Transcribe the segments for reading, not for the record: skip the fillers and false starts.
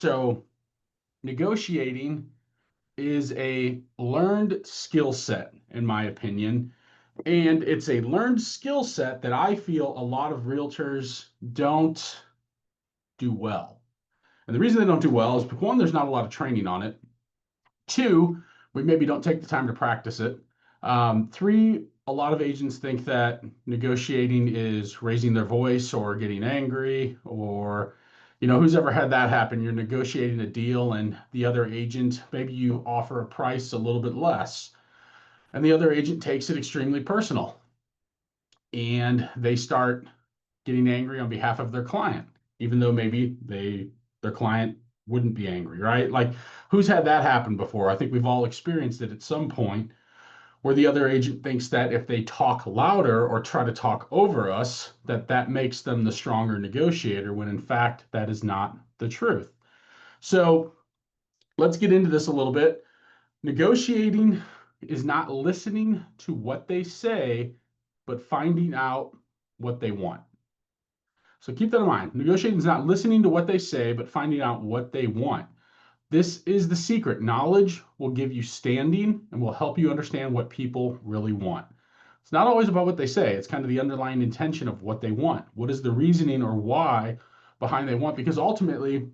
So negotiating is a learned skill set, in my opinion. And it's a learned skill set that I feel a lot of realtors don't do well. And the reason they don't do well is one, there's not a lot of training on it. Two, we maybe don't take the time to practice it. Three, a lot of agents think that negotiating is raising their voice or getting angry, or, who's ever had that happen? You're negotiating a deal and the other agent, maybe you offer a price a little bit less, and the other agent takes it extremely personal and they start getting angry on behalf of their client, even though maybe their client wouldn't be angry, right? Like, who's had that happen before? I think we've all experienced it at some point where the other agent thinks that if they talk louder or try to talk over us, that makes them the stronger negotiator, when in fact that is not the truth. So let's get into this a little bit. Negotiating is not listening to what they say, but finding out what they want. So keep that in mind. Negotiating is not listening to what they say, but finding out what they want. This is the secret. Knowledge will give you standing and will help you understand what people really want. It's not always about what they say. It's kind of the underlying intention of what they want. What is the reasoning or why behind they want? Because ultimately,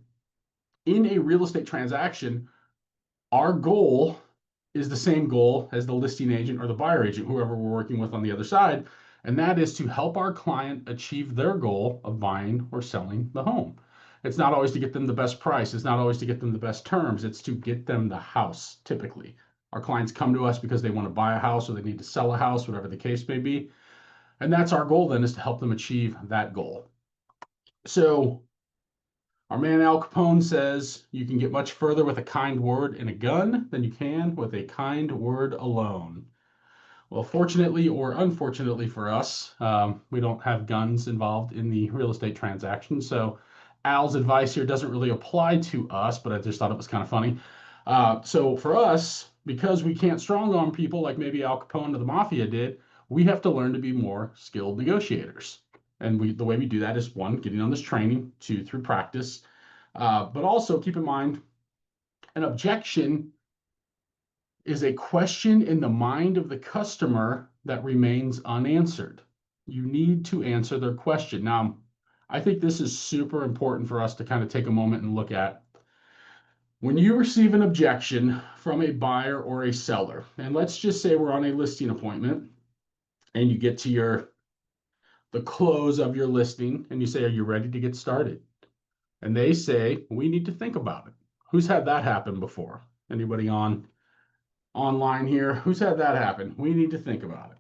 in a real estate transaction, our goal is the same goal as the listing agent or the buyer agent, whoever we're working with on the other side. And that is to help our client achieve their goal of buying or selling the home. It's not always to get them the best price. It's not always to get them the best terms. It's to get them the house, typically. Our clients come to us because they want to buy a house or they need to sell a house, whatever the case may be. And that's our goal then, is to help them achieve that goal. So our man Al Capone says you can get much further with a kind word and a gun than you can with a kind word alone. Well, fortunately or unfortunately for us, we don't have guns involved in the real estate transaction. So Al's advice here doesn't really apply to us, but I just thought it was kind of funny. So for us, because we can't strong arm people like maybe Al Capone or the mafia did, we have to learn to be more skilled negotiators. And the way we do that is, one, getting on this training, two, through practice. But also keep in mind, an objection is a question in the mind of the customer that remains unanswered. You need to answer their question. Now, I think this is super important for us to kind of take a moment and look at. When you receive an objection from a buyer or a seller, and let's just say we're on a listing appointment and you get to the close of your listing and you say, "Are you ready to get started?" And they say, "We need to think about it." Who's had that happen before? Anybody online here? Who's had that happen? We need to think about it.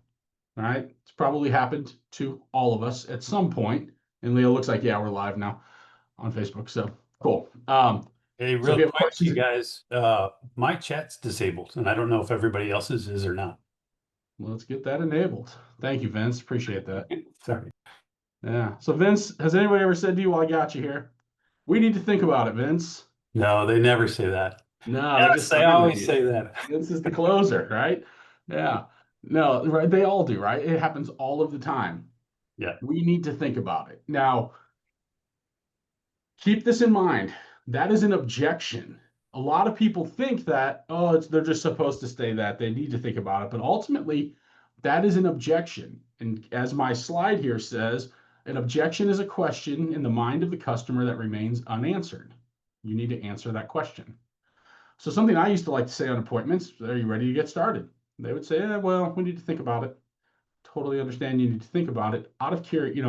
All right. It's probably happened to all of us at some point. And Leo looks like, yeah, we're live now on Facebook. So cool. Hey, So if real you have quick, questions, you guys, my chat's disabled, and I don't know if everybody else's is or not. let's get that enabled. Thank you, Vince. Appreciate that. Sorry. Yeah. So Vince, has anybody ever said to you, "Well, I got you here"? We need to think about it, Vince. No, they never say that. No, they Yes, just they agree with always you. say that. Vince is the closer, right? Yeah. No, right. They all do, right? It happens all of the time. Yeah. We need to think about it. Now, keep this in mind. That is an objection. A lot of people think that, oh, they're just supposed to say that. They need to think about it. But ultimately, that is an objection. And as my slide here says, an objection is a question in the mind of the customer that remains unanswered. You need to answer that question. So something I used to like to say on appointments, "Are you ready to get started?" They would say, "Well, we need to think about it." Totally understand you need to think about it out of curiosity,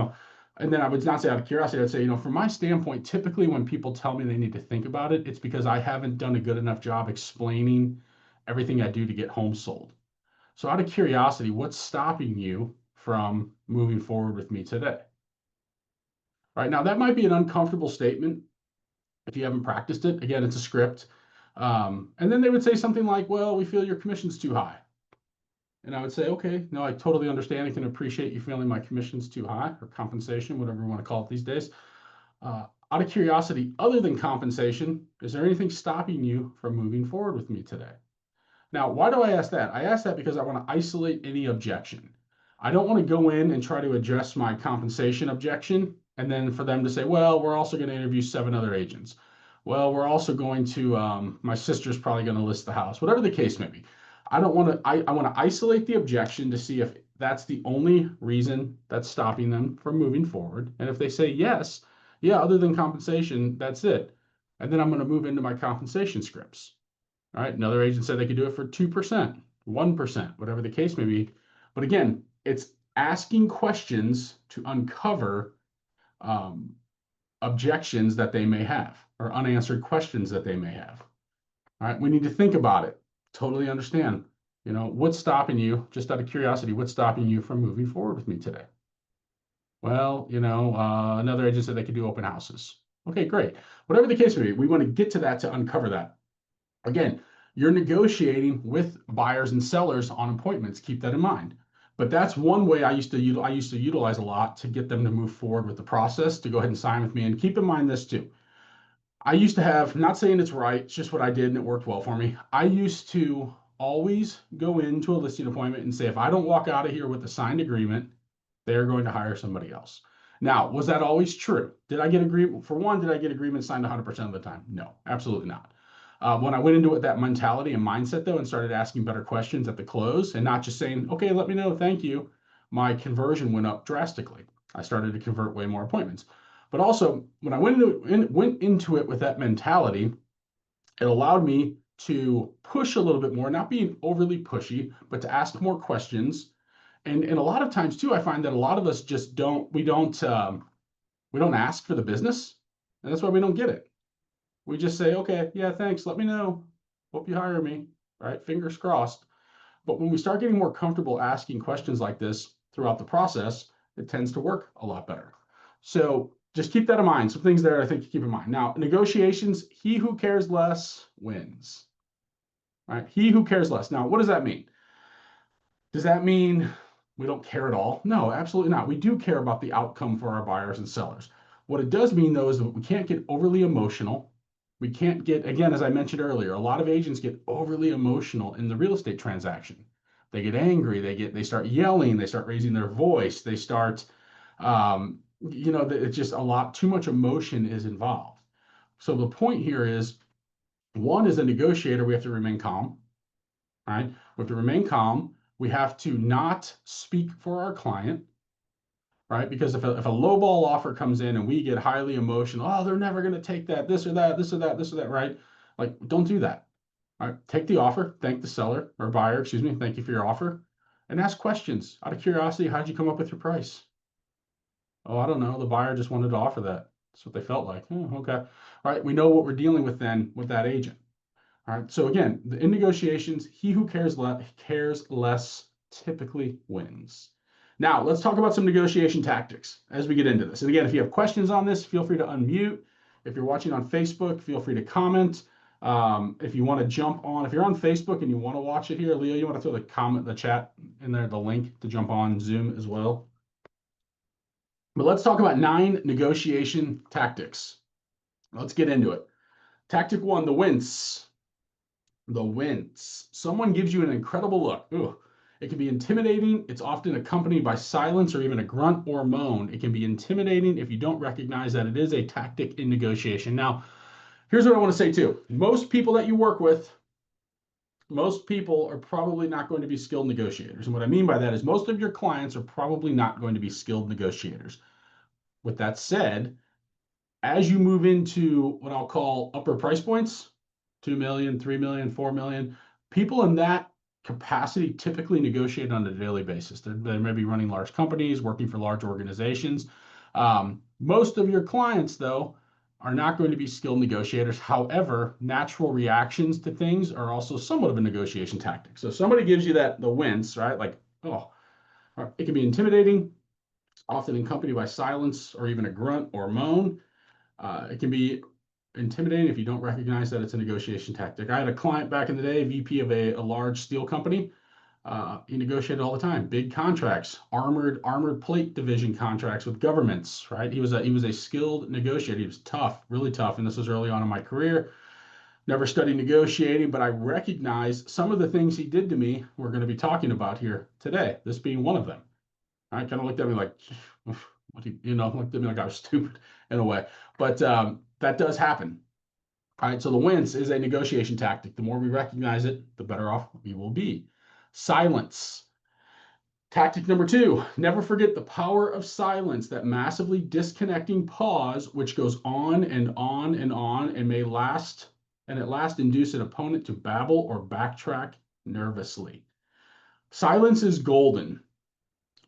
and then I would not say out of curiosity, I'd say, from my standpoint, typically when people tell me they need to think about it, it's because I haven't done a good enough job explaining everything I do to get homes sold. So out of curiosity, what's stopping you from moving forward with me today? Right now, that might be an uncomfortable statement if you haven't practiced it. Again, it's a script. And then they would say something like, "Well, we feel your commission's too high." And I would say, "Okay, no, I totally understand and can appreciate you feeling my commission's too high, or compensation, whatever you want to call it these days. Out of curiosity, other than compensation, is there anything stopping you from moving forward with me today?" Now, why do I ask that? I ask that because I want to isolate any objection. I don't want to go in and try to address my compensation objection and then for them to say, "Well, we're also going to interview 7 other agents." Well, we're also going to, my sister's probably going to list the house, whatever the case may be. I don't want to, I want to isolate the objection to see if that's the only reason that's stopping them from moving forward. And if they say yes, yeah, other than compensation, that's it. And then I'm going to move into my compensation scripts. All right. Another agent said they could do it for 2%, 1%, whatever the case may be. But again, it's asking questions to uncover um, objections that they may have or unanswered questions that they may have. All right. We need to think about it. Totally understand. What's stopping you, just out of curiosity, what's stopping you from moving forward with me today? Well, another agent said they could do open houses. Okay, great. Whatever the case may be, we want to get to that to uncover that. Again, you're negotiating with buyers and sellers on appointments. Keep that in mind. But that's one way I used to utilize a lot to get them to move forward with the process, to go ahead and sign with me. And keep in mind this too. I used to have, not saying it's right, it's just what I did and it worked well for me. I used to always go into a listing appointment and say, if I don't walk out of here with a signed agreement, they're going to hire somebody else. Now, was that always true? Did I get agreement? For one, did I get agreement signed 100% of the time? No, absolutely not. When I went into it with that mentality and mindset, though, and started asking better questions at the close and not just saying, okay, let me know, thank you, my conversion went up drastically. I started to convert way more appointments. But also, when I went into it with that mentality, it allowed me to push a little bit more, not being overly pushy, but to ask more questions. And a lot of times too, I find that a lot of us just we don't ask for the business, and that's why we don't get it. We just say, okay, yeah, thanks, let me know. Hope you hire me. Right? Fingers crossed. But when we start getting more comfortable asking questions like this throughout the process, it tends to work a lot better. So just keep that in mind. Some things there I think you keep in mind. Now, negotiations, he who cares less wins. Right? He who cares less. Now, what does that mean? Does that mean we don't care at all? No, absolutely not. We do care about the outcome for our buyers and sellers. What it does mean, though, is that we can't get overly emotional. We can't get, again, as I mentioned earlier, a lot of agents get overly emotional in the real estate transaction. They get angry, they start yelling, they start raising their voice, they start, it's just a lot, too much emotion is involved. So the point here is, one, as a negotiator, we have to remain calm, right? We have to remain calm. We have to not speak for our client, right? Because if a low ball offer comes in and we get highly emotional, oh, they're never going to take that, this or that, this or that, this or that, right? Like, don't do that. All right, take the offer, thank the seller or buyer, excuse me, thank you for your offer, and ask questions. Out of curiosity, how'd you come up with your price? Oh, I don't know. The buyer just wanted to offer that. That's what they felt like. Oh, okay. All right, we know what we're dealing with then with that agent. All right. So again, in negotiations, he who cares less typically wins. Now, let's talk about some negotiation tactics as we get into this. And again, if you have questions on this, feel free to unmute. If you're watching on Facebook, feel free to comment. If you want to jump on, if you're on Facebook and you want to watch it here, Leo, you want to throw the chat in there, the link to jump on Zoom as well. But let's talk about 9 negotiation tactics. Let's get into it. Tactic 1, the wince. The wince. Someone gives you an incredible look. Ooh. It can be intimidating. It's often accompanied by silence or even a grunt or moan. It can be intimidating if you don't recognize that it is a tactic in negotiation. Now, here's what I want to say too. Most people that you work with, most people are probably not going to be skilled negotiators. And what I mean by that is most of your clients are probably not going to be skilled negotiators. With that said, as you move into what I'll call upper price points, 2 million, 3 million, 4 million, people in that capacity typically negotiate on a daily basis. They may be running large companies, working for large organizations. Most of your clients, though, are not going to be skilled negotiators. However, natural reactions to things are also somewhat of a negotiation tactic. So somebody gives you the wince, right? Like, oh, it can be intimidating, often accompanied by silence or even a grunt or moan. It can be intimidating if you don't recognize that it's a negotiation tactic. I had a client back in the day, VP of a large steel company. He negotiated all the time, big contracts, armored plate division contracts with governments. Right? He was a skilled negotiator. He was tough, really tough, and this was early on in my career. Never studied negotiating, but I recognize some of the things he did to me. We're going to be talking about here today. This being one of them. I kind of looked at me like, what looked at me like I was stupid in a way. But that does happen. All right, so the wince is a negotiation tactic. The more we recognize it, the better off we will be. Silence. Tactic number two, never forget the power of silence, that massively disconnecting pause, which goes on and on and on and may last, and at last induce an opponent to babble or backtrack nervously. Silence is golden.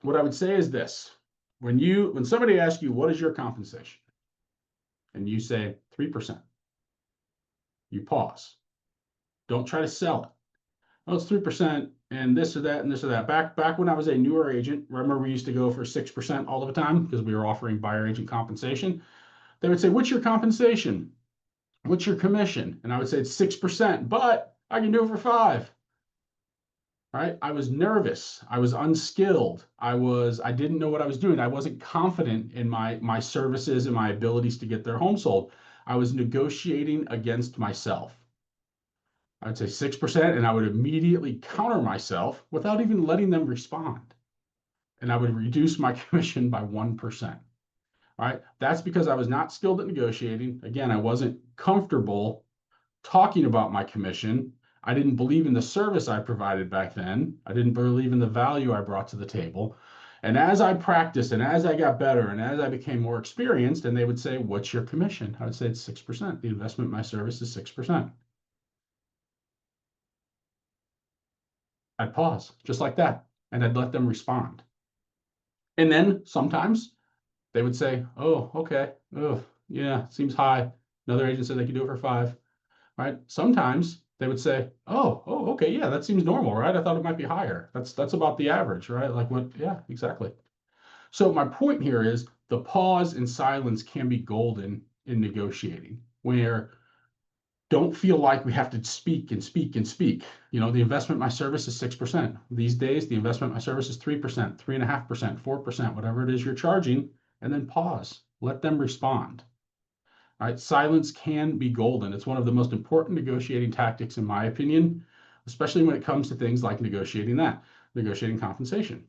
What I would say is this: when somebody asks you, what is your compensation? And you say 3%, you pause. Don't try to sell it. Oh, it's 3% and this or that and this or that. Back when I was a newer agent, remember we used to go for 6% all of the time because we were offering buyer agent compensation. They would say, what's your compensation? What's your commission? And I would say it's 6%, but I can do it for 5. Right? I was nervous. I was unskilled. I didn't know what I was doing. I wasn't confident in my services and my abilities to get their home sold. I was negotiating against myself. I'd say 6%, and I would immediately counter myself without even letting them respond. And I would reduce my commission by 1%. All right. That's because I was not skilled at negotiating. Again, I wasn't comfortable talking about my commission. I didn't believe in the service I provided back then. I didn't believe in the value I brought to the table. And as I practiced and as I got better and as I became more experienced, and they would say, what's your commission? I would say it's 6%. The investment in my service is 6%. I'd pause just like that and I'd let them respond. And then sometimes they would say, oh, okay. Oh, yeah, seems high. Another agent said they could do it for 5. Right? Sometimes they would say, oh, okay, yeah, that seems normal, right? I thought it might be higher. That's about the average, right? Like what? Yeah, exactly. So my point here is the pause and silence can be golden in negotiating, where don't feel like we have to speak and speak and speak. The investment in my service is 6%. These days, the investment in my service is 3%, 3.5%, 4%, whatever it is you're charging, and then pause. Let them respond. All right, silence can be golden. It's one of the most important negotiating tactics, in my opinion, especially when it comes to things like negotiating compensation.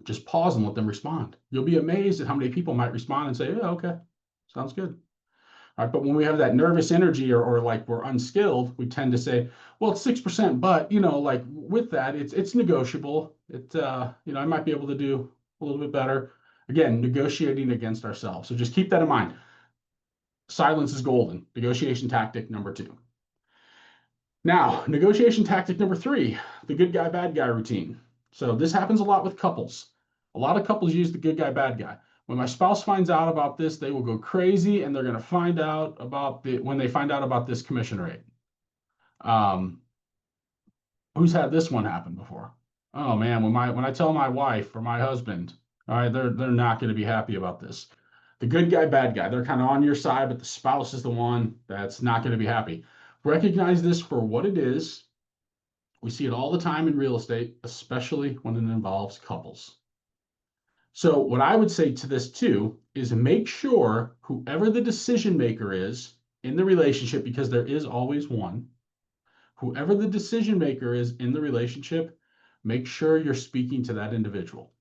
Just pause and let them respond. You'll be amazed at how many people might respond and say, yeah, okay, sounds good. All right, but when we have that nervous energy or like we're unskilled, we tend to say, well, it's 6%, but like with that, it's negotiable. I might be able to do a little bit better. Again, negotiating against ourselves. So just keep that in mind. Silence is golden. Negotiation tactic number 2. Now, negotiation tactic number 3, the good guy, bad guy routine. So this happens a lot with couples. A lot of couples use the good guy, bad guy. When my spouse finds out about this, they will go crazy and they're going to find out when they find out about this commission rate. Who's had this one happen before? Oh man, when I tell my wife or my husband, all right, they're not going to be happy about this. The good guy, bad guy, they're kind of on your side, but the spouse is the one that's not going to be happy. Recognize this for what it is. We see it all the time in real estate, especially when it involves couples. So what I would say to this too is make sure whoever the decision maker is in the relationship, because there is always one, whoever the decision maker is in the relationship, make sure you're speaking to that individual.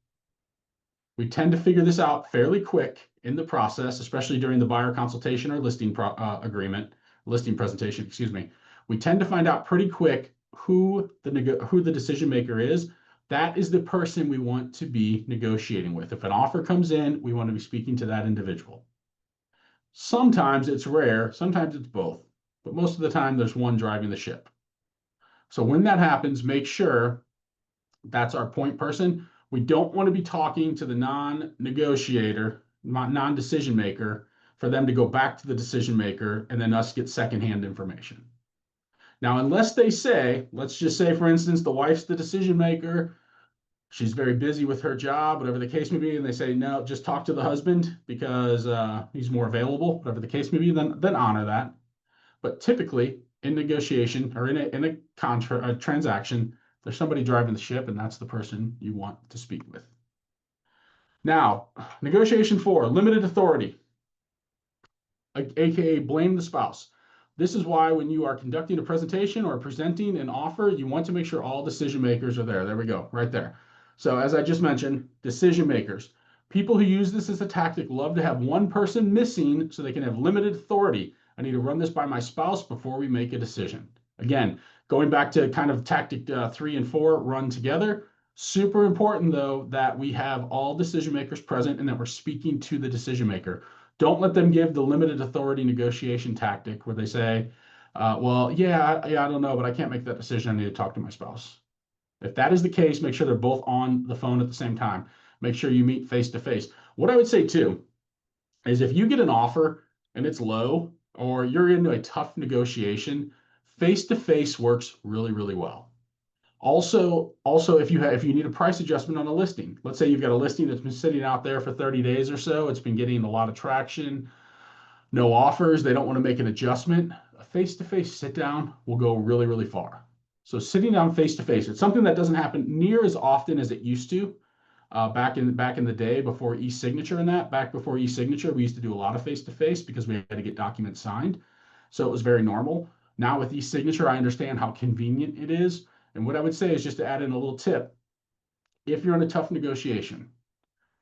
We tend to figure this out fairly quick in the process, especially during the buyer consultation or listing presentation, excuse me. We tend to find out pretty quick who the decision maker is. That is the person we want to be negotiating with. If an offer comes in, we want to be speaking to that individual. Sometimes it's rare, sometimes it's both, but most of the time there's one driving the ship. So when that happens, make sure that's our point person. We don't want to be talking to the non-negotiator, non-decision maker, for them to go back to the decision maker and then us get secondhand information. Now, unless they say, let's just say, for instance, the wife's the decision maker, she's very busy with her job, whatever the case may be, and they say, no, just talk to the husband because he's more available, whatever the case may be, then honor that. But typically, in negotiation or in a transaction, there's somebody driving the ship, and that's the person you want to speak with. Now, negotiation 4, limited authority, aka blame the spouse. This is why when you are conducting a presentation or presenting an offer, you want to make sure all decision makers are there. There we go, right there. So as I just mentioned, decision makers. People who use this as a tactic love to have one person missing so they can have limited authority. I need to run this by my spouse before we make a decision. Again, going back to kind of tactic 3 and 4, run together. Super important, though, that we have all decision makers present and that we're speaking to the decision maker. Don't let them give the limited authority negotiation tactic where they say, well, yeah, I don't know, but I can't make that decision. I need to talk to my spouse. If that is the case, make sure they're both on the phone at the same time. Make sure you meet face to face. What I would say too is if you get an offer and it's low or you're into a tough negotiation, face to face works really, really well. Also, if you need a price adjustment on a listing, let's say you've got a listing that's been sitting out there for 30 days or so, it's been getting a lot of traction, no offers, they don't want to make an adjustment. A face-to-face sit down will go really, really far. So sitting down face to face, it's something that doesn't happen near as often as it used to. Back in the day before e-signature and that, back before e-signature, we used to do a lot of face to face because we had to get documents signed. So it was very normal. Now with e-signature, I understand how convenient it is. And what I would say is just to add in a little tip. If you're in a tough negotiation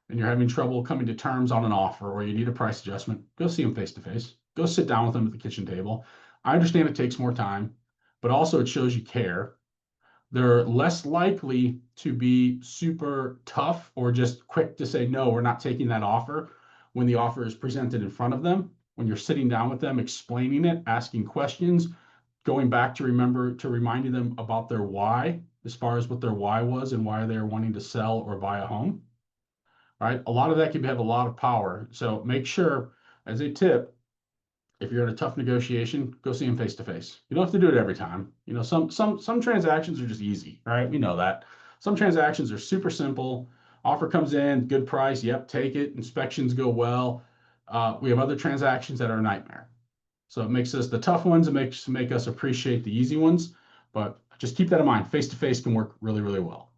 and you're having trouble coming to terms on an offer or you need a price adjustment, go see them face to face. Go sit down with them at the kitchen table. I understand it takes more time, but also it shows you care. They're less likely to be super tough or just quick to say, no, we're not taking that offer when the offer is presented in front of them. When you're sitting down with them, explaining it, asking questions, going back to reminding them about their why, as far as what their why was and why they're wanting to sell or buy a home, right? A lot of that can have a lot of power. So make sure, as a tip, if you're in a tough negotiation, go see them face to face. You don't have to do it every time. Some transactions are just easy, right? We know that. Some transactions are super simple. Offer comes in, good price, yep, take it. Inspections go well. We have other transactions that are a nightmare. So it makes us the tough ones. It make us appreciate the easy ones. But just keep that in mind. Face to face can work really, really well.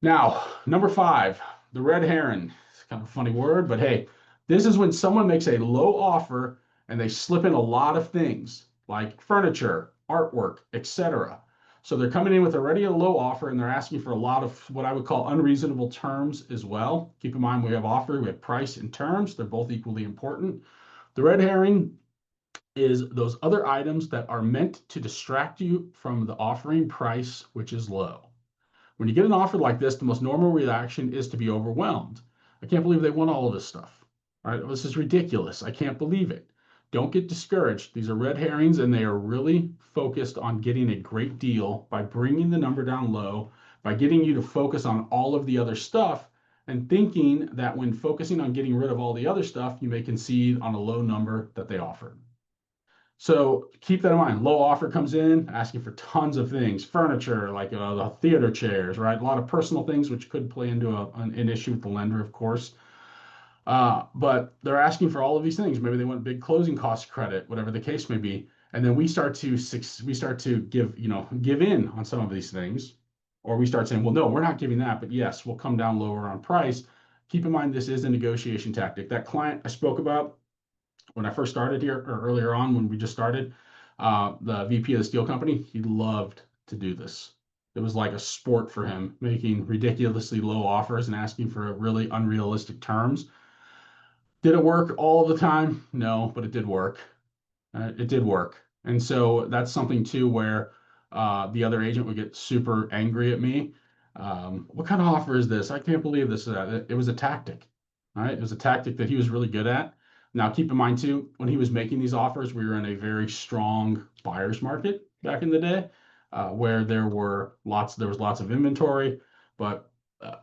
Now, number 5, the red heron. It's kind of a funny word, but hey, this is when someone makes a low offer and they slip in a lot of things like furniture, artwork, etc. So they're coming in with already a low offer and they're asking for a lot of what I would call unreasonable terms as well. Keep in mind we have offer, we have price and terms. They're both equally important. The red herring is those other items that are meant to distract you from the offering price, which is low. When you get an offer like this, the most normal reaction is to be overwhelmed. I can't believe they want all of this stuff. All right, this is ridiculous. I can't believe it. Don't get discouraged. These are red herrings, and they are really focused on getting a great deal by bringing the number down low, by getting you to focus on all of the other stuff, and thinking that when focusing on getting rid of all the other stuff, you may concede on a low number that they offered. So keep that in mind. Low offer comes in asking for tons of things, furniture, like the theater chairs, right? A lot of personal things, which could play into an issue with the lender, of course. But they're asking for all of these things. Maybe they want big closing cost credit, whatever the case may be. And then we start to give in on some of these things, or we start saying, well, no, we're not giving that, but yes, we'll come down lower on price. Keep in mind, this is a negotiation tactic. That client I spoke about when I first started here, or earlier on when we just started, the VP of the steel company, he loved to do this. It was like a sport for him, making ridiculously low offers and asking for really unrealistic terms. Did it work all of the time? No, but it did work. It did work. And so that's something too where the other agent would get super angry at me. What kind of offer is this? I can't believe this. It was a tactic. All right. It was a tactic that he was really good at. Now, keep in mind too, when he was making these offers, we were in a very strong buyer's market back in the day, where there was lots of inventory, but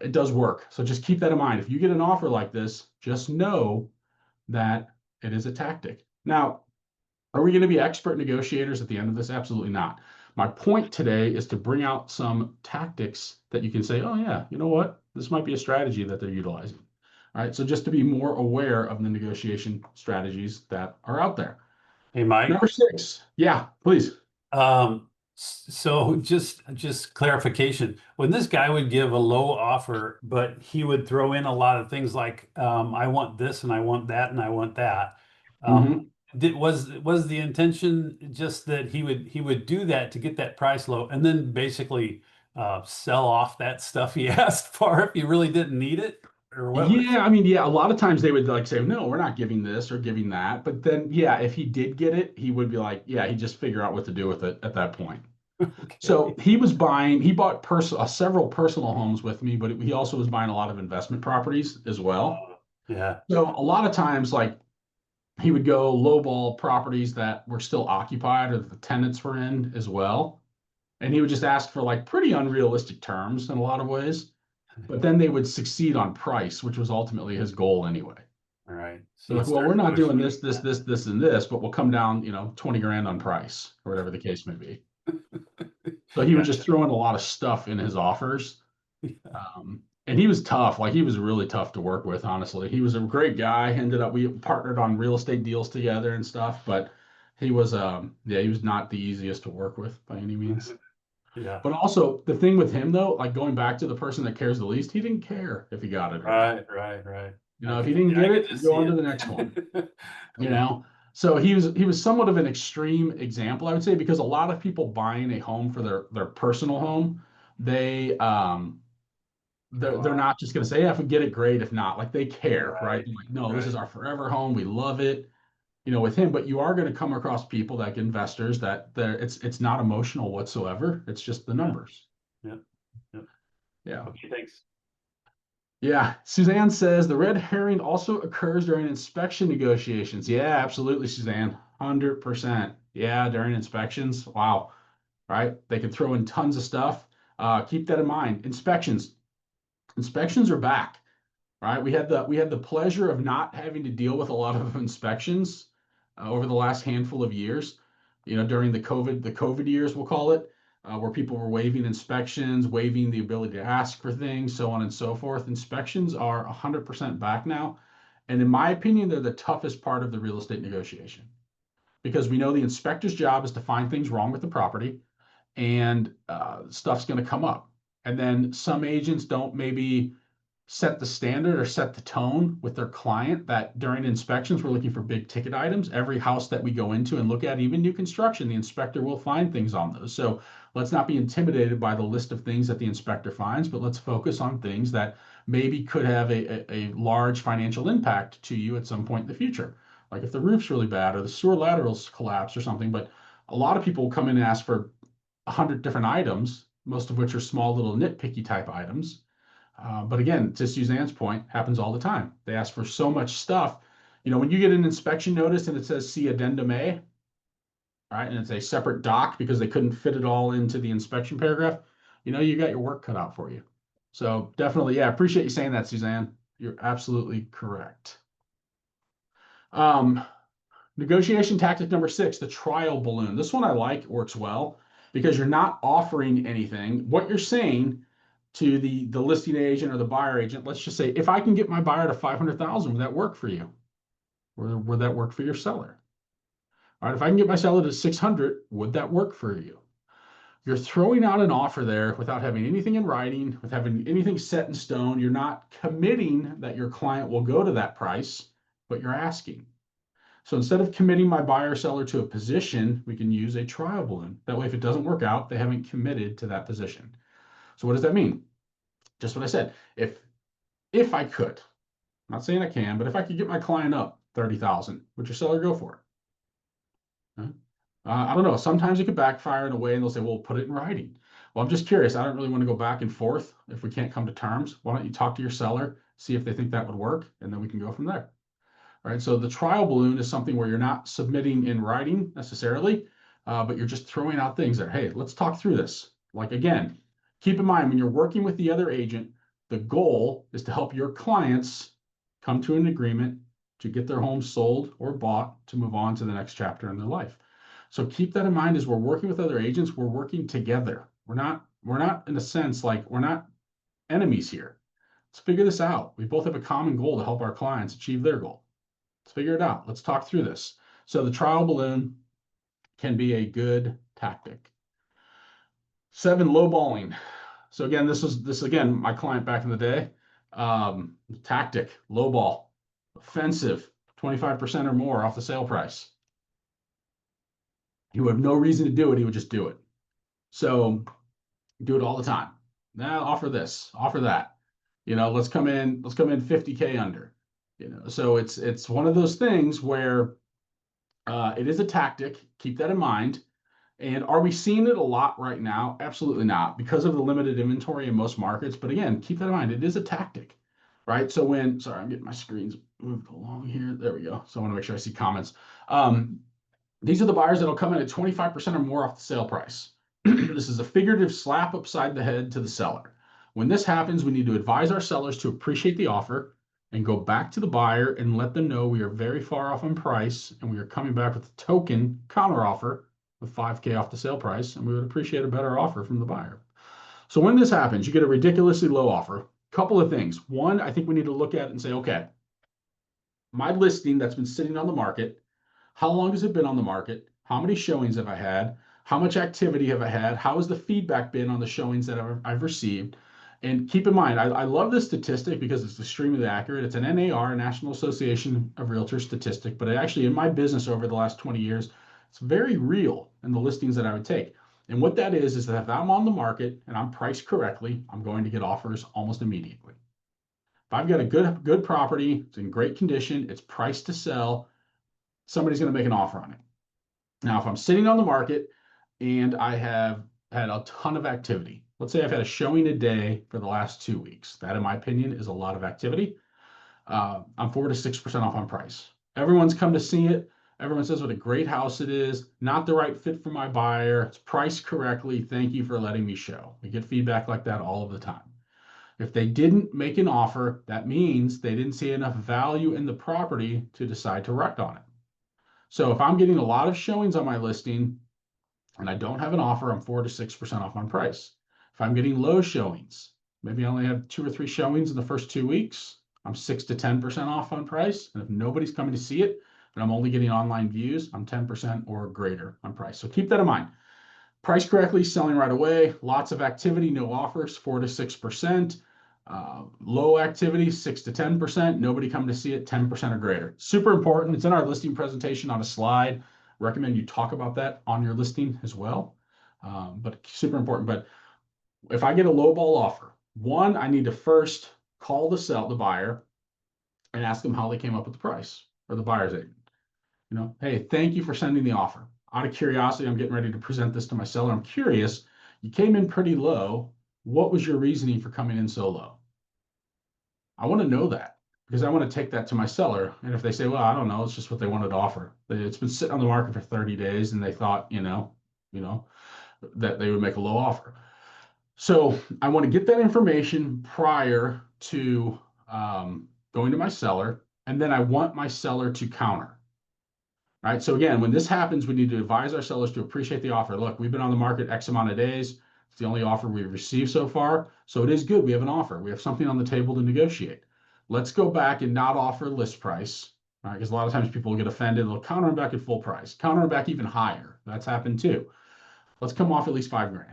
it does work. So just keep that in mind. If you get an offer like this, just know that it is a tactic. Now, are we going to be expert negotiators at the end of this? Absolutely not. My point today is to bring out some tactics that you can say, oh, yeah, you know what? This might be a strategy that they're utilizing. All right. So just to be more aware of the negotiation strategies that are out there. Hey, Mike. Number 6. Yeah, please. So just clarification. When this guy would give a low offer, but he would throw in a lot of things like, I want this and I want that and I want that. Um, Hmm. was the intention just that he would do that to get that price low and then basically sell off that stuff he asked for if he really didn't need it? or what was? Yeah, I mean, yeah, a lot of times they would like say, no, we're not giving this or giving that. But then, yeah, if he did get it, he would be like, yeah, he'd just figure out what to do with it at that point. So Okay. he bought several personal homes with me, but he also was buying a lot of investment properties as well. Yeah. So a lot of times, like he would go lowball properties that were still occupied or that the tenants were in as well. And he would just ask for like pretty unrealistic terms in a lot of ways, but then they would succeed on price, which was ultimately his goal anyway. All right. So They're you like, well, we're start not doing this, negotiating. this, this, this, and this, but we'll come down, 20 grand on price or whatever the case may be. So he would just Gotcha. throw in a lot of stuff in his offers. And he was tough. Like he was really tough to work with, honestly. He was a great guy. We partnered on real estate deals together and stuff, but he was not the easiest to work with by any means. Yeah. But also the thing with him though, like going back to the person that cares the least, he didn't care if he got it or not. Right, right, right. If he didn't I get could it, you just go see on to it. the next one. you know so he was somewhat of an extreme example, I would say, because a lot of people buying a home for their personal home, they Go they're out. not just going to say, yeah, if we get it, great. If not, like, they care, right? Right, They're like, no, this is right. our forever home, we love it, with him. But you are going to come across people, like investors, that it's not emotional whatsoever, it's just the Yeah, numbers. yeah, yeah. Yeah. Okay, thanks. Yeah, Suzanne says the red herring also occurs during inspection negotiations. Yeah, absolutely, Suzanne. 100%. Yeah, during inspections. Wow. Right? They can throw in tons of stuff. Keep that in mind. Inspections are back, right? We had the pleasure of not having to deal with a lot of inspections over the last handful of years. During the COVID years, we'll call it, where people were waiving inspections, waiving the ability to ask for things, so on and so forth. Inspections are 100% back now, and in my opinion, they're the toughest part of the real estate negotiation, because we know the inspector's job is to find things wrong with the property, and stuff's going to come up. And then some agents don't maybe set the standard or set the tone with their client that during inspections we're looking for big ticket items. Every house that we go into and look at, even new construction, the inspector will find things on those. So let's not be intimidated by the list of things that the inspector finds, but let's focus on things that maybe could have a large financial impact to you at some point in the future. Like if the roof's really bad or the sewer laterals collapse or something. But a lot of people will come in and ask for 100 different items, most of which are small little nitpicky type items. But again, to Suzanne's point, happens all the time. They ask for so much stuff. When you get an inspection notice and it says see addendum A, right, and it's a separate doc because they couldn't fit it all into the inspection paragraph, you got your work cut out for you. So definitely, yeah, appreciate you saying that, Suzanne. You're absolutely correct. Um, Negotiation tactic number 6, the trial balloon. This one I like, works well because you're not offering anything. What you're saying to the listing agent or the buyer agent, let's just say, if I can get my buyer to 500,000, would that work for you? Or would that work for your seller? All right, if I can get my seller to 600, would that work for you? You're throwing out an offer there without having anything in writing, with having anything set in stone. You're not committing that your client will go to that price, but you're asking. So instead of committing my buyer or seller to a position, we can use a trial balloon. That way, if it doesn't work out, they haven't committed to that position. So what does that mean? Just what I said. If I could, I'm not saying I can, but if I could get my client up 30,000, would your seller go for it? Huh? I don't know. Sometimes it could backfire in a way, and they'll say, "Well, put it in writing." Well, I'm just curious. I don't really want to go back and forth if we can't come to terms. Why don't you talk to your seller, see if they think that would work, and then we can go from there. Right? So the trial balloon is something where you're not submitting in writing necessarily, but you're just throwing out things that, hey, let's talk through this. Like again, keep in mind when you're working with the other agent, the goal is to help your clients come to an agreement to get their home sold or bought to move on to the next chapter in their life. So keep that in mind as we're working with other agents, we're working together. We're not in a sense like we're not enemies here. Let's figure this out. We both have a common goal to help our clients achieve their goal. Let's figure it out. Let's talk through this. So the trial balloon can be a good tactic. 7, lowballing. So again, this again, my client back in the day. Tactic, lowball, offensive, 25% or more off the sale price. He would have no reason to do it. He would just do it. So do it all the time. Now offer this, offer that. let's come in 50K under. So it's one of those things where it is a tactic. Keep that in mind. And are we seeing it a lot right now? Absolutely not, because of the limited inventory in most markets. But again, keep that in mind. It is a tactic, right? So sorry, I'm getting my screens moved along here. There we go. So I want to make sure I see comments. Um, these are the buyers that'll come in at 25% or more off the sale price. This is a figurative slap upside the head to the seller. When this happens, we need to advise our sellers to appreciate the offer and go back to the buyer and let them know we are very far off on price and we are coming back with a token counteroffer with 5K off the sale price, and we would appreciate a better offer from the buyer. So when this happens, you get a ridiculously low offer. Couple of things. One, I think we need to look at it and say, okay, my listing that's been sitting on the market, how long has it been on the market? How many showings have I had? How much activity have I had? How has the feedback been on the showings that I've received? And keep in mind, I love this statistic because it's extremely accurate. It's an NAR, National Association of Realtors statistic, but actually in my business over the last 20 years, it's very real in the listings that I would take. And what that is that if I'm on the market and I'm priced correctly, I'm going to get offers almost immediately. If I've got a good property, it's in great condition, it's priced to sell, somebody's going to make an offer on it. Now, if I'm sitting on the market and I have had a ton of activity, let's say I've had a showing a day for the last 2 weeks, that, in my opinion, is a lot of activity. I'm 4 to 6% off on price. Everyone's come to see it. Everyone says what a great house it is, not the right fit for my buyer. It's priced correctly. Thank you for letting me show. We get feedback like that all of the time. If they didn't make an offer, that means they didn't see enough value in the property to decide to wreck on it. So if I'm getting a lot of showings on my listing and I don't have an offer, I'm 4 to 6% off on price. If I'm getting low showings, maybe I only have 2 or 3 showings in the first 2 weeks, I'm 6 to 10% off on price. And if nobody's coming to see it and I'm only getting online views, I'm 10% or greater on price. So keep that in mind. Price correctly, selling right away, lots of activity, no offers, 4 to 6%. Low activity, 6 to 10%. Nobody come to see it, 10% or greater. Super important. It's in our listing presentation on a slide. Recommend you talk about that on your listing as well. But super important. But if I get a low ball offer, one, I need to first call the buyer and ask them how they came up with the price, or the buyer's agent. Hey, thank you for sending the offer. Out of curiosity, I'm getting ready to present this to my seller. I'm curious, you came in pretty low. What was your reasoning for coming in so low? I want to know that because I want to take that to my seller. And if they say, well, I don't know, it's just what they wanted to offer. It's been sitting on the market for 30 days and they thought, that they would make a low offer. So I want to get that information prior to going to my seller. And then I want my seller to counter. Right. So again, when this happens, we need to advise our sellers to appreciate the offer. Look, we've been on the market X amount of days. It's the only offer we've received so far. So it is good. We have an offer. We have something on the table to negotiate. Let's go back and not offer list price. Right? Because a lot of times people get offended. They'll counter them back at full price, counter them back even higher. That's happened too. Let's come off at least $5,000.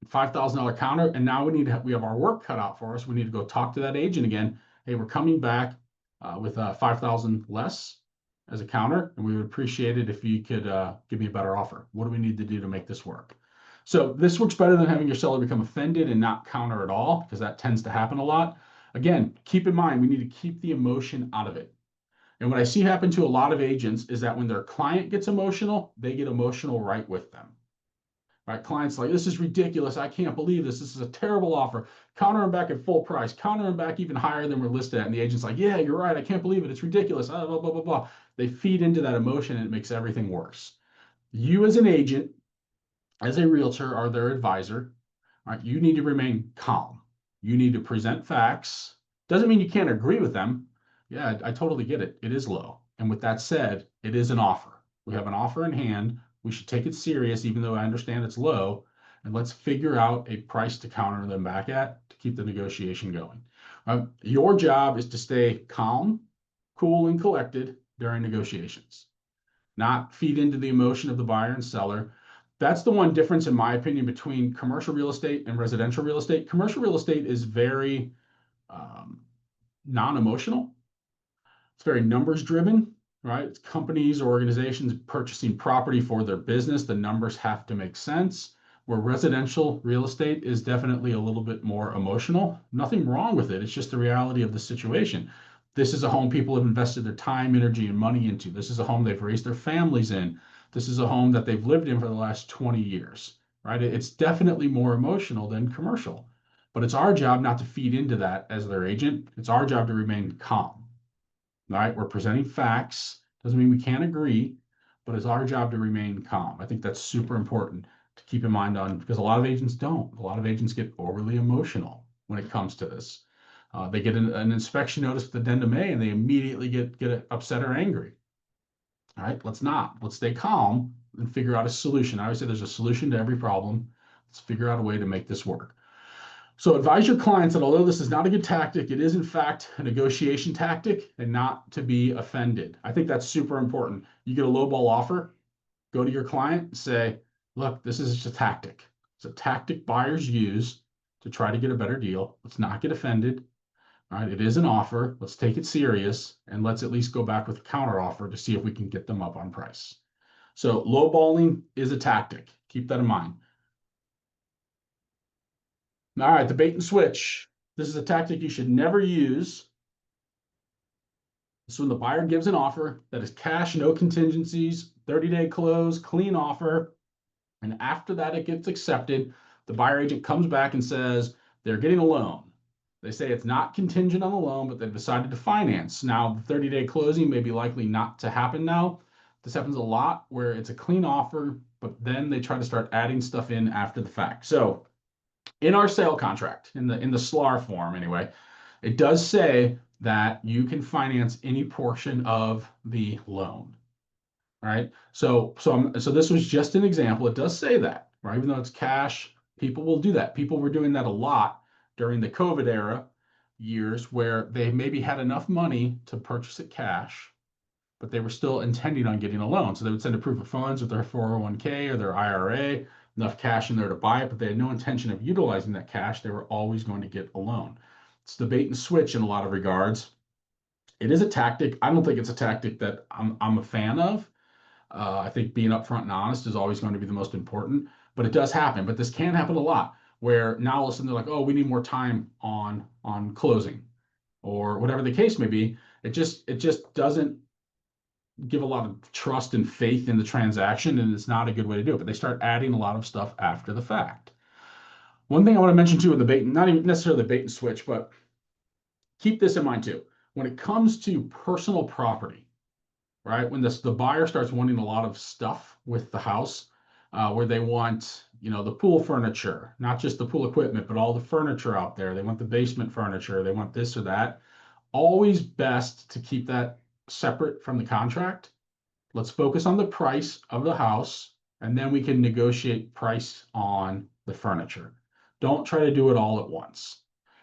$5,000 counter. And now we have our work cut out for us. We need to go talk to that agent again. Hey, we're coming back with 5,000 less as a counter, and we would appreciate it if you could give me a better offer. What do we need to do to make this work? So this works better than having your seller become offended and not counter at all, because that tends to happen a lot. Again, keep in mind, we need to keep the emotion out of it. And what I see happen to a lot of agents is that when their client gets emotional, they get emotional right with them. Right? Clients like, this is ridiculous. I can't believe this. This is a terrible offer. Counter them back at full price. Counter them back even higher than we're listed at. And the agent's like, yeah, you're right. I can't believe it. It's ridiculous. Blah, blah, blah, blah. They feed into that emotion and it makes everything worse. You as an agent, as a realtor or their advisor, right, you need to remain calm. You need to present facts. Doesn't mean you can't agree with them. Yeah, I totally get it. It is low. And with that said, it is an offer. We have an offer in hand. We should take it serious, even though I understand it's low. And let's figure out a price to counter them back at to keep the negotiation going. Your job is to stay calm, cool, and collected during negotiations, not feed into the emotion of the buyer and seller. That's the one difference, in my opinion, between commercial real estate and residential real estate. Commercial real estate is very non-emotional. It's very numbers driven, right? It's companies or organizations purchasing property for their business. The numbers have to make sense. where residential real estate is definitely a little bit more emotional. Nothing wrong with it. It's just the reality of the situation. This is a home people have invested their time, energy, and money into. This is a home they've raised their families in. This is a home that they've lived in for the last 20 years, right? It's definitely more emotional than commercial. But it's our job not to feed into that as their agent. It's our job to remain calm. All right, we're presenting facts. Doesn't mean we can't agree, but it's our job to remain calm. I think that's super important to keep in mind on because a lot of agents don't. A lot of agents get overly emotional when it comes to this. They get an inspection notice with addendum A and they immediately get upset or angry. All right, let's not. Let's stay calm and figure out a solution. I always say there's a solution to every problem. Let's figure out a way to make this work. So advise your clients that although this is not a good tactic, it is in fact a negotiation tactic and not to be offended. I think that's super important. You get a lowball offer, go to your client and say, look, this is just a tactic. It's a tactic buyers use to try to get a better deal. Let's not get offended. All right, it is an offer. Let's take it serious and let's at least go back with a counter offer to see if we can get them up on price. So lowballing is a tactic. Keep that in mind. All right, the bait and switch. This is a tactic you should never use. This is when the buyer gives an offer that is cash, no contingencies, 30-day close, clean offer. And after that, it gets accepted. The buyer agent comes back and says they're getting a loan. They say it's not contingent on the loan, but they've decided to finance. Now, the 30-day closing may be likely not to happen now. This happens a lot where it's a clean offer, but then they try to start adding stuff in after the fact. So in our sale contract, in the SLAR form anyway, it does say that you can finance any portion of the loan. Right. So this was just an example. It does say that, right? Even though it's cash, people will do that. People were doing that a lot during the COVID era years where they maybe had enough money to purchase it cash, but they were still intending on getting a loan. So they would send a proof of funds with their 401k or their IRA, enough cash in there to buy it, but they had no intention of utilizing that cash. They were always going to get a loan. It's the bait and switch in a lot of regards. It is a tactic. I don't think it's a tactic that I'm a fan of. I think being upfront and honest is always going to be the most important, but it does happen. But this can happen a lot where now all of a sudden they're like, oh, we need more time on closing or whatever the case may be. It just doesn't give a lot of trust and faith in the transaction, and it's not a good way to do it. But they start adding a lot of stuff after the fact. One thing I want to mention too in the bait, not even necessarily the bait and switch, but keep this in mind too. When it comes to personal property, right? When the buyer starts wanting a lot of stuff with the house, where they want, the pool furniture, not just the pool equipment, but all the furniture out there. They want the basement furniture. They want this or that. Always best to keep that separate from the contract. Let's focus on the price of the house, and then we can negotiate price on the furniture. Don't try to do it all at once.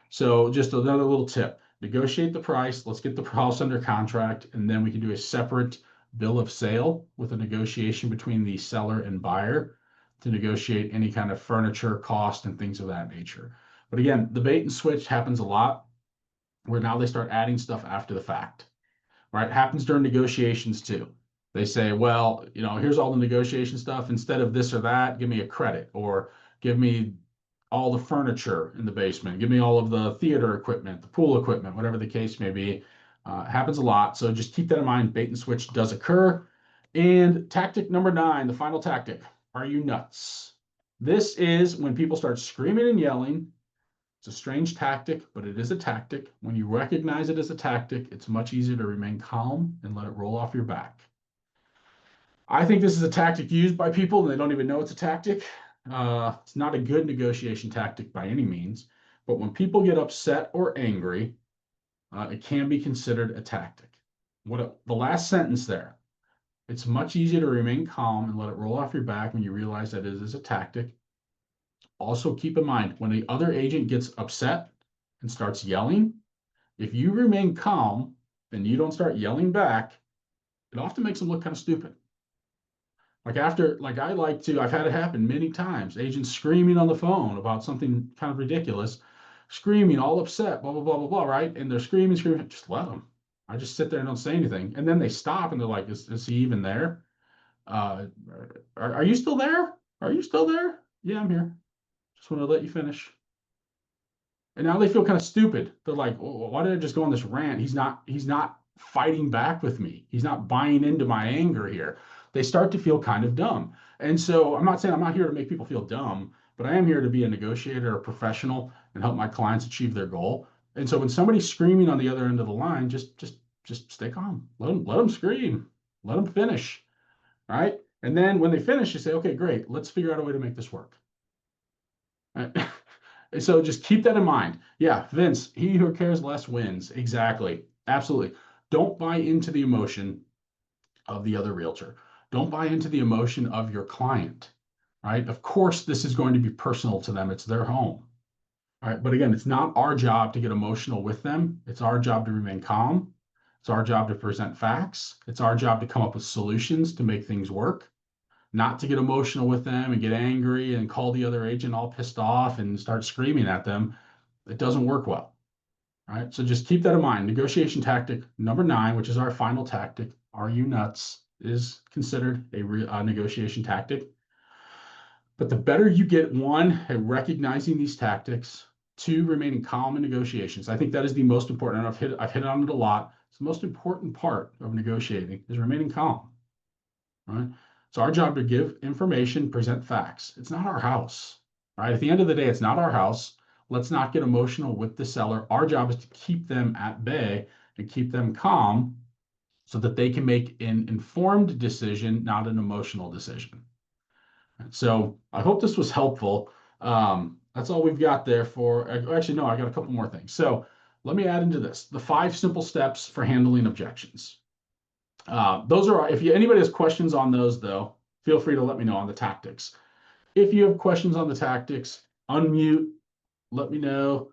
So just another little tip, negotiate the price. Let's get the house under contract, and then we can do a separate bill of sale with a negotiation between the seller and buyer to negotiate any kind of furniture cost and things of that nature. But again, the bait and switch happens a lot where now they start adding stuff after the fact, right? It happens during negotiations too. They say, well, here's all the negotiation stuff. Instead of this or that, give me a credit or give me all the furniture in the basement, give me all of the theater equipment, the pool equipment, whatever the case may be. It happens a lot. So just keep that in mind. Bait and switch does occur. And tactic number 9, the final tactic. Are you nuts? This is when people start screaming and yelling. It's a strange tactic, but it is a tactic. When you recognize it as a tactic, it's much easier to remain calm and let it roll off your back. I think this is a tactic used by people and they don't even know it's a tactic. It's not a good negotiation tactic by any means, but when people get upset or angry, it can be considered a tactic. The last sentence there, it's much easier to remain calm and let it roll off your back when you realize that it is a tactic. Also keep in mind, when the other agent gets upset and starts yelling, if you remain calm and you don't start yelling back, it often makes them look kind of stupid. I've had it happen many times. Agents screaming on the phone about something kind of ridiculous, screaming, all upset, blah, blah, blah, blah, blah, right? And they're screaming. Just let them. I just sit there and don't say anything. And then they stop and they're like, is he even there? Are you still there? Are you still there? Yeah, I'm here. Just want to let you finish. And now they feel kind of stupid. They're like, "Oh, why did I just go on this rant? He's not fighting back with me. He's not buying into my anger here." They start to feel kind of dumb. And so I'm not saying I'm not here to make people feel dumb, but I am here to be a negotiator, a professional, and help my clients achieve their goal. And so when somebody's screaming on the other end of the line, just stay calm. Let them scream. Let them finish. All right. And then when they finish, you say, okay, great. Let's figure out a way to make this work. Right? So just keep that in mind. Yeah, Vince, he who cares less wins. Exactly. Absolutely. Don't buy into the emotion of the other realtor. Don't buy into the emotion of your client, right? Of course, this is going to be personal to them. It's their home. All right. But again, it's not our job to get emotional with them. It's our job to remain calm. It's our job to present facts. It's our job to come up with solutions to make things work, not to get emotional with them and get angry and call the other agent all pissed off and start screaming at them. It doesn't work well. Right. So just keep that in mind. Negotiation tactic number 9, which is our final tactic, are you nuts, is considered a negotiation tactic. But the better you get, one, at recognizing these tactics, two, remaining calm in negotiations. I think that is the most important. And I've hit on it a lot. It's the most important part of negotiating is remaining calm. Right? It's our job to give information, present facts. It's not our house, right? At the end of the day, it's not our house. Let's not get emotional with the seller. Our job is to keep them at bay and keep them calm so that they can make an informed decision, not an emotional decision. So I hope this was helpful. That's all we've got there for, actually, no, I got a couple more things. So let me add into this the 5 simple steps for handling objections. Those are, if anybody has questions on those, though, feel free to let me know on the tactics. If you have questions on the tactics, unmute, let me know.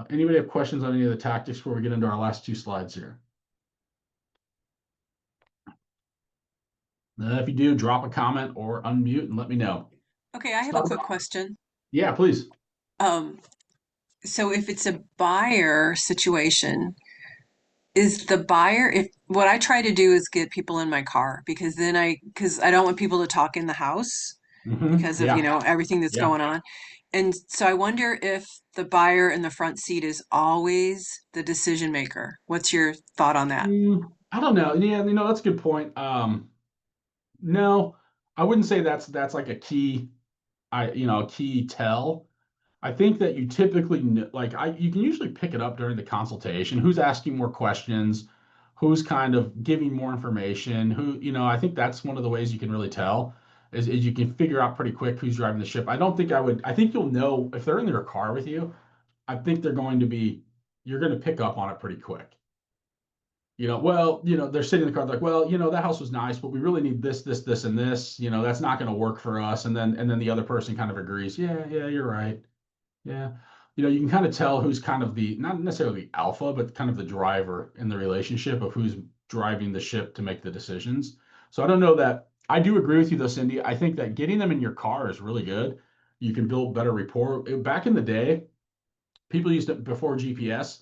Anybody have questions on any of the tactics before we get into our last 2 slides here? If you do, drop a comment or unmute and let me know. Okay, I have a Start quick off. question. Yeah, please. Um, so if it's a buyer situation, is the buyer, if what I try to do is get people in my car because I don't want people to talk in the house because of, Yeah, everything that's yeah. going on. And so I wonder if the buyer in the front seat is always the decision maker. What's your thought on that? I don't know. Yeah, that's a good point. No, I wouldn't say that's like a key, a key tell. I think that you typically like you can usually pick it up during the consultation. Who's asking more questions? Who's kind of giving more information? I think that's one of the ways you can really tell is you can figure out pretty quick who's driving the ship. I think you'll know if they're in their car with you. I think you're going to pick up on it pretty quick. They're sitting in the car like, well, that house was nice, but we really need this, this, this, and this. That's not going to work for us. And then the other person kind of agrees, yeah, yeah, you're right. Yeah. You can kind of tell who's kind of not necessarily the alpha, but kind of the driver in the relationship of who's driving the ship to make the decisions. So I don't know that I do agree with you though, Cindy. I think that getting them in your car is really good. You can build better rapport. Back in the day, people used to, before GPS,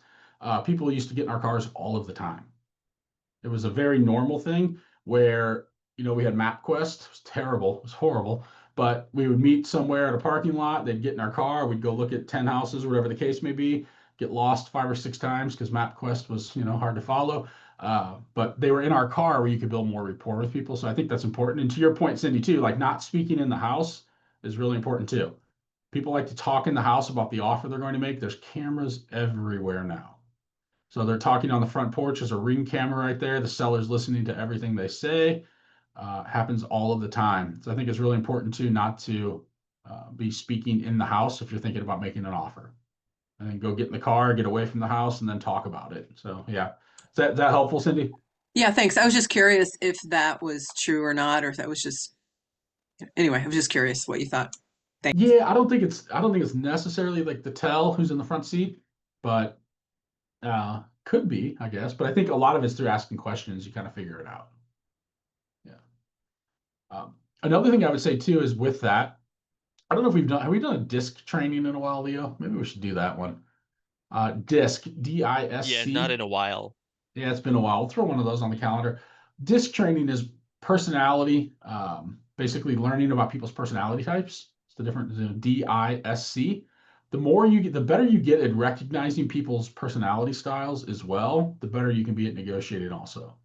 people used to get in our cars all of the time. It was a very normal thing where, we had MapQuest. It was terrible. It was horrible. But we would meet somewhere at a parking lot. They'd get in our car. We'd go look at 10 houses, whatever the case may be, get lost 5 or 6 times because MapQuest was, hard to follow. But they were in our car where you could build more rapport with people. So I think that's important. And to your point, Cindy, too, like not speaking in the house is really important too. People like to talk in the house about the offer they're going to make. There's cameras everywhere now. So they're talking on the front porch. There's a ring camera right there. The seller's listening to everything they say. Happens all of the time. So I think it's really important too not to be speaking in the house if you're thinking about making an offer. And then go get in the car, get away from the house, and then talk about it. So yeah, is that helpful, Cindy? Yeah, thanks. I was just curious if that was true or not, or if that was just, anyway, I was just curious what you thought. Thanks. Yeah, I don't think it's necessarily like the tell who's in the front seat, but could be, I guess. But I think a lot of it's through asking questions. You kind of figure it out. Yeah. Another thing I would say too is with that, I don't know if have we done a disc training in a while, Leo? Maybe we should do that one. Disc, Yeah, not DISC. in a while. Yeah, it's been a while. We'll throw one of those on the calendar. Disc training is personality, basically learning about people's personality types. the different DISC. The more you get, the better you get at recognizing people's personality styles as well, the better you can be at negotiating also.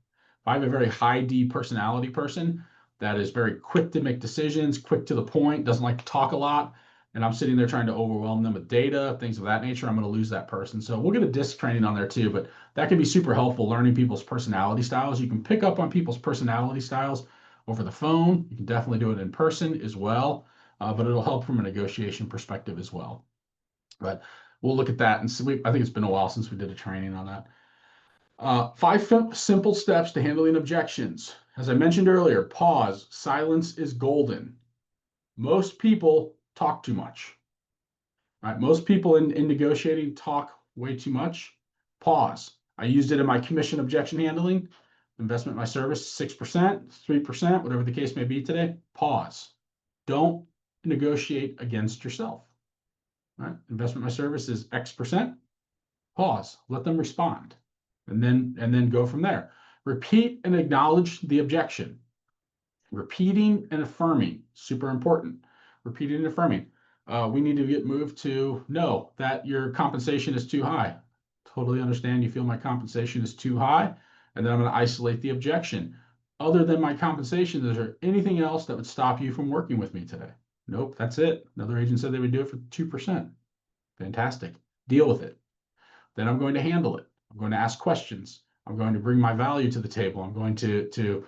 If I have a very high D personality person that is very quick to make decisions, quick to the point, doesn't like to talk a lot, and I'm sitting there trying to overwhelm them with data, things of that nature, I'm going to lose that person. So we'll get a disc training on there too, but that can be super helpful learning people's personality styles. You can pick up on people's personality styles over the phone. You can definitely do it in person as well, but it'll help from a negotiation perspective as well. But we'll look at that and see. I think it's been a while since we did a training on that. 5 simple steps to handling objections. As I mentioned earlier, pause. Silence is golden. Most people talk too much. Right? Most people in negotiating talk way too much. Pause. I used it in my commission objection handling. Investment in my service, 6%, 3%, whatever the case may be today. Pause. Don't negotiate against yourself. Right? Investment in my service is X%. Pause. Let them respond. And then go from there. Repeat and acknowledge the objection. Repeating and affirming, super important. Repeating and affirming. We need to get moved to no, that your compensation is too high. Totally understand you feel my compensation is too high, and then I'm going to isolate the objection. Other than my compensation, is there anything else that would stop you from working with me today? Nope, that's it. Another agent said they would do it for 2%. Fantastic. Deal with it. Then I'm going to handle it. I'm going to ask questions. I'm going to bring my value to the table. I'm going to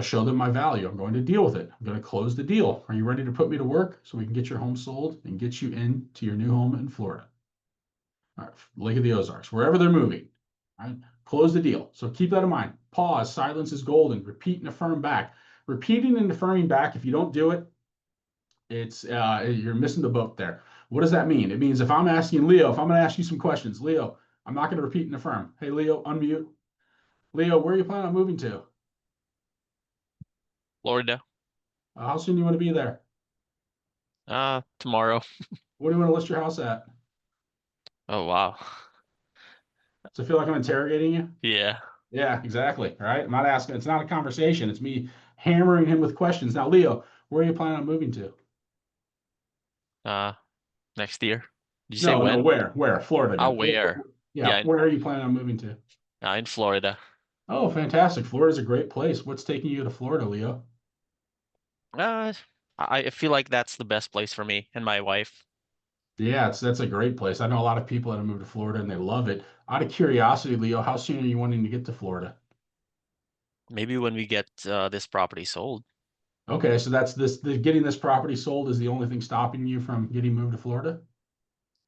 show them my value. I'm going to deal with it. I'm going to close the deal. Are you ready to put me to work so we can get your home sold and get you into your new home in Florida? All right, Lake of the Ozarks, wherever they're moving. All right, close the deal. So keep that in mind. Pause. Silence is golden. Repeat and affirm back. Repeating and affirming back. If you don't do it, it's you're missing the boat there. What does that mean? It means if I'm asking Leo, if I'm going to ask you some questions, Leo, I'm not going to repeat and affirm. Hey, Leo, unmute. Leo, where are you planning on moving to? Florida. How soon do you want to be there? Tomorrow. What do you want to list your house at? Oh, wow. Does it feel like I'm interrogating you? Yeah. Yeah, exactly. Right. I'm not asking. It's not a conversation. It's me hammering him with questions. Now, Leo, where are you planning on moving to? Next year. Did you say No, when? where? Florida. Oh, Again. where? Yeah, Yeah, where are you planning on moving to? in Florida. Oh, fantastic. Florida's a great place. What's taking you to Florida, Leo? Uh, I feel like that's the best place for me and my wife. Yeah, that's a great place. I know a lot of people that have moved to Florida and they love it. Out of curiosity, Leo, how soon are you wanting to get to Florida? Maybe when we get this property sold. Okay, so getting this property sold is the only thing stopping you from getting moved to Florida?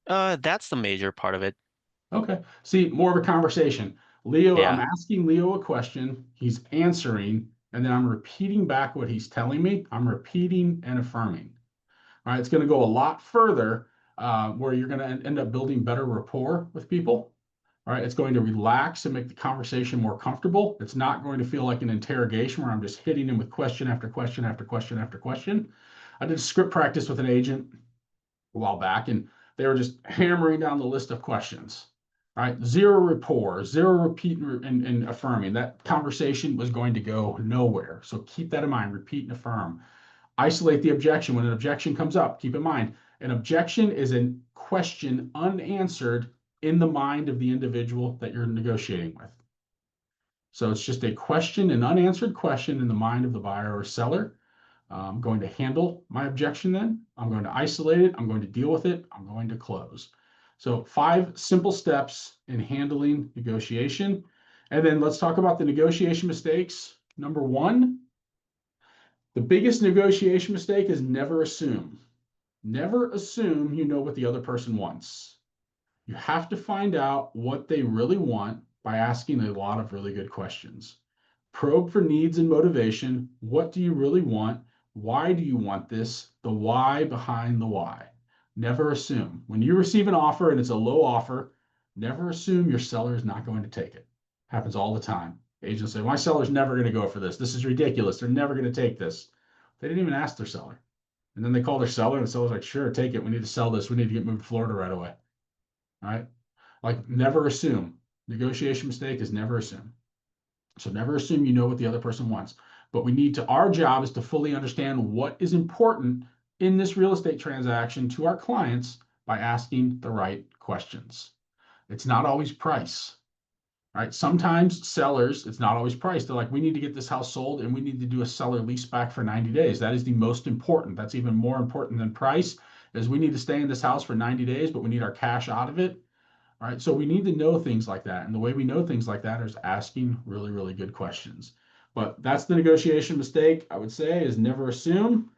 That's the major part of it. Okay. See, more of a conversation. Leo, I'm Yeah. asking Leo a question. He's answering, and then I'm repeating back what he's telling me. I'm repeating and affirming. All right. It's going to go a lot further where you're going to end up building better rapport with people. All right. It's going to relax and make the conversation more comfortable. It's not going to feel like an interrogation where I'm just hitting him with question after question after question after question. I did script practice with an agent a while back, and they were just hammering down the list of questions. Right, zero rapport, zero repeat and affirming. That conversation was going to go nowhere. So keep that in mind. Repeat and affirm. Isolate the objection. When an objection comes up, keep in mind an objection is a question unanswered in the mind of the individual that you're negotiating with. So it's just a question, an unanswered question in the mind of the buyer or seller. I'm going to handle my objection then. I'm going to isolate it. I'm going to deal with it. I'm going to close. So 5 simple steps in handling negotiation. And then let's talk about the negotiation mistakes. Number 1, the biggest negotiation mistake is never assume. Never assume you know what the other person wants. You have to find out what they really want by asking a lot of really good questions. Probe for needs and motivation. What do you really want? Why do you want this? The why behind the why. Never assume. When you receive an offer and it's a low offer, never assume your seller is not going to take it. Happens all the time. Agents say, my seller's never going to go for this. This is ridiculous. They're never going to take this. They didn't even ask their seller. And then they call their seller and the seller's like, sure, take it. We need to sell this. We need to get moved to Florida right away. All right. Like never assume. Negotiation mistake is never assume. So never assume you know what the other person wants. But our job is to fully understand what is important in this real estate transaction to our clients by asking the right questions. It's not always price. Right? Sometimes sellers, it's not always price. They're like, we need to get this house sold and we need to do a seller lease back for 90 days. That is the most important. That's even more important than price, is we need to stay in this house for 90 days, but we need our cash out of it. All right. So we need to know things like that. And the way we know things like that is asking really, really good questions. But that's the negotiation mistake, I would say, is never assume.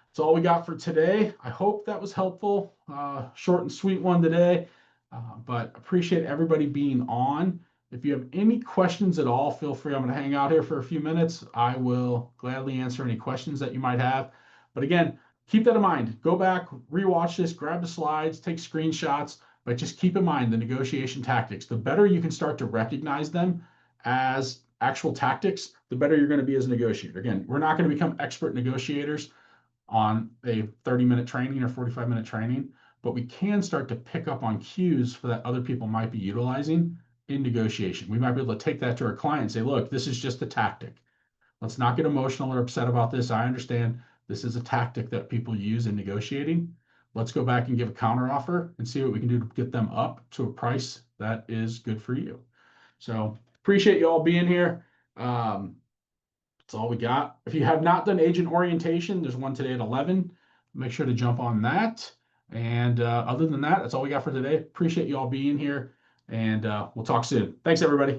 That's all we got for today. I hope that was helpful. Short and sweet one today, but appreciate everybody being on. If you have any questions at all, feel free. I'm going to hang out here for a few minutes. I will gladly answer any questions that you might have. But again, keep that in mind. Go back, rewatch this, grab the slides, take screenshots, but just keep in mind the negotiation tactics. The better you can start to recognize them as actual tactics, the better you're going to be as a negotiator. Again, we're not going to become expert negotiators on a 30-minute training or 45-minute training, but we can start to pick up on cues for that other people might be utilizing in negotiation. We might be able to take that to our client and say, look, this is just a tactic. Let's not get emotional or upset about this. I understand this is a tactic that people use in negotiating. Let's go back and give a counter offer and see what we can do to get them up to a price that is good for you. So appreciate you all being here. That's all we got. If you have not done agent orientation, there's one today at 11. Make sure to jump on that. And other than that, that's all we got for today. Appreciate you all being here, and we'll talk soon. Thanks, everybody.